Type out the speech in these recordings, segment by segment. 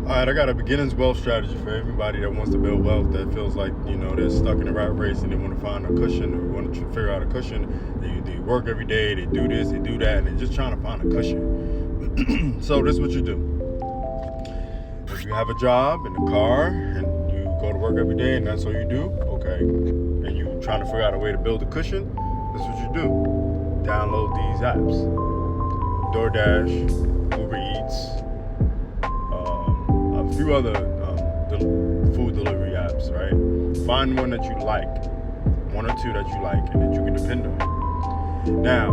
All right, I got a beginner's wealth strategy for everybody that wants to build wealth, that feels like, they're stuck in a rat race and they want to find a cushion, or want to figure out a cushion. They work every day, they do this, they do that, and they're just trying to find a cushion. So this is what you do. If you have a job and a car and you go to work every day and that's all you do, okay, and you're trying to figure out a way to build a cushion, this is what you do. Download these apps. DoorDash, Uber Eats, a few other food delivery apps, right? Find one that you like, one or two that you like, and that you can depend on. Now,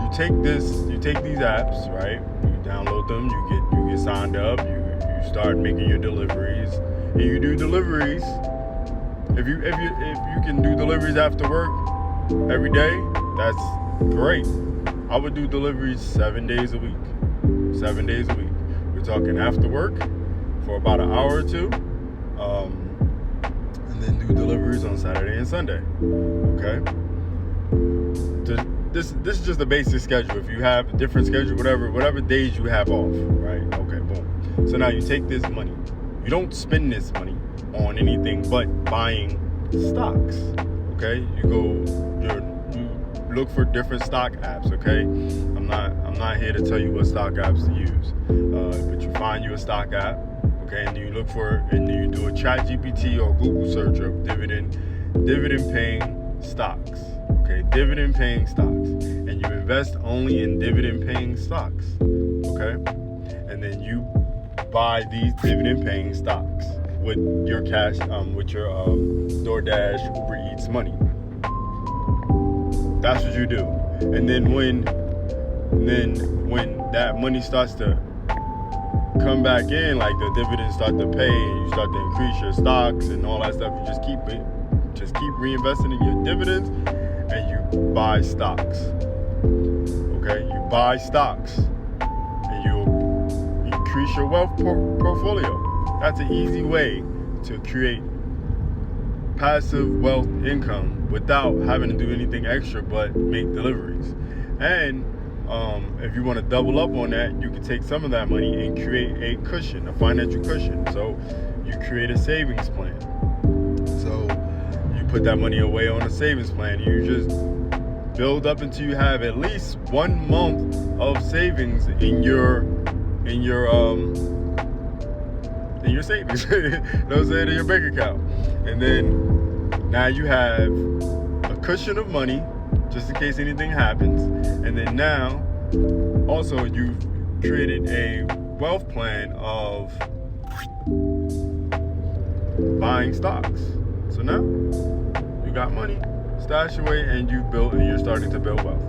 you take these apps, right? You download them, you get signed up, you start making your deliveries, and you do deliveries. If you can do deliveries after work every day, that's great. I would do deliveries 7 days a week. 7 days a week. We're talking after work for about an hour or two, and then do deliveries on Saturday and Sunday. Okay. This is just a basic schedule. If you have a different schedule, whatever days you have off, right? Okay, boom. So now you take this money. You don't spend this money on anything but buying stocks. Okay, you look for different stock apps. Okay, I'm not here to tell you what stock apps to use, but you find you a stock app. Okay, and you look for, and you do a ChatGPT or Google search of dividend paying stocks. Okay, dividend paying stocks, and you invest only in dividend paying stocks. Okay, and then you buy these dividend paying stocks with your cash, with your DoorDash, Uber Eats money. That's what you do. And then when that money starts to come back in, like the dividends start to pay, and you start to increase your stocks and all that stuff, you just keep reinvesting in your dividends, and you buy stocks. Okay, you buy stocks, and you increase your wealth portfolio. That's an easy way to create passive wealth income without having to do anything extra but make deliveries. And if you want to double up on that, you can take some of that money and create a cushion, a financial cushion. So you create a savings plan. So you put that money away on a savings plan. You just build up until you have at least 1 month of savings in your savings. You know what I'm saying? In your bank account. And then now you have a cushion of money just in case anything happens. And then now also you've created a wealth plan of buying stocks. So now you got money stashed away, and you're starting to build wealth.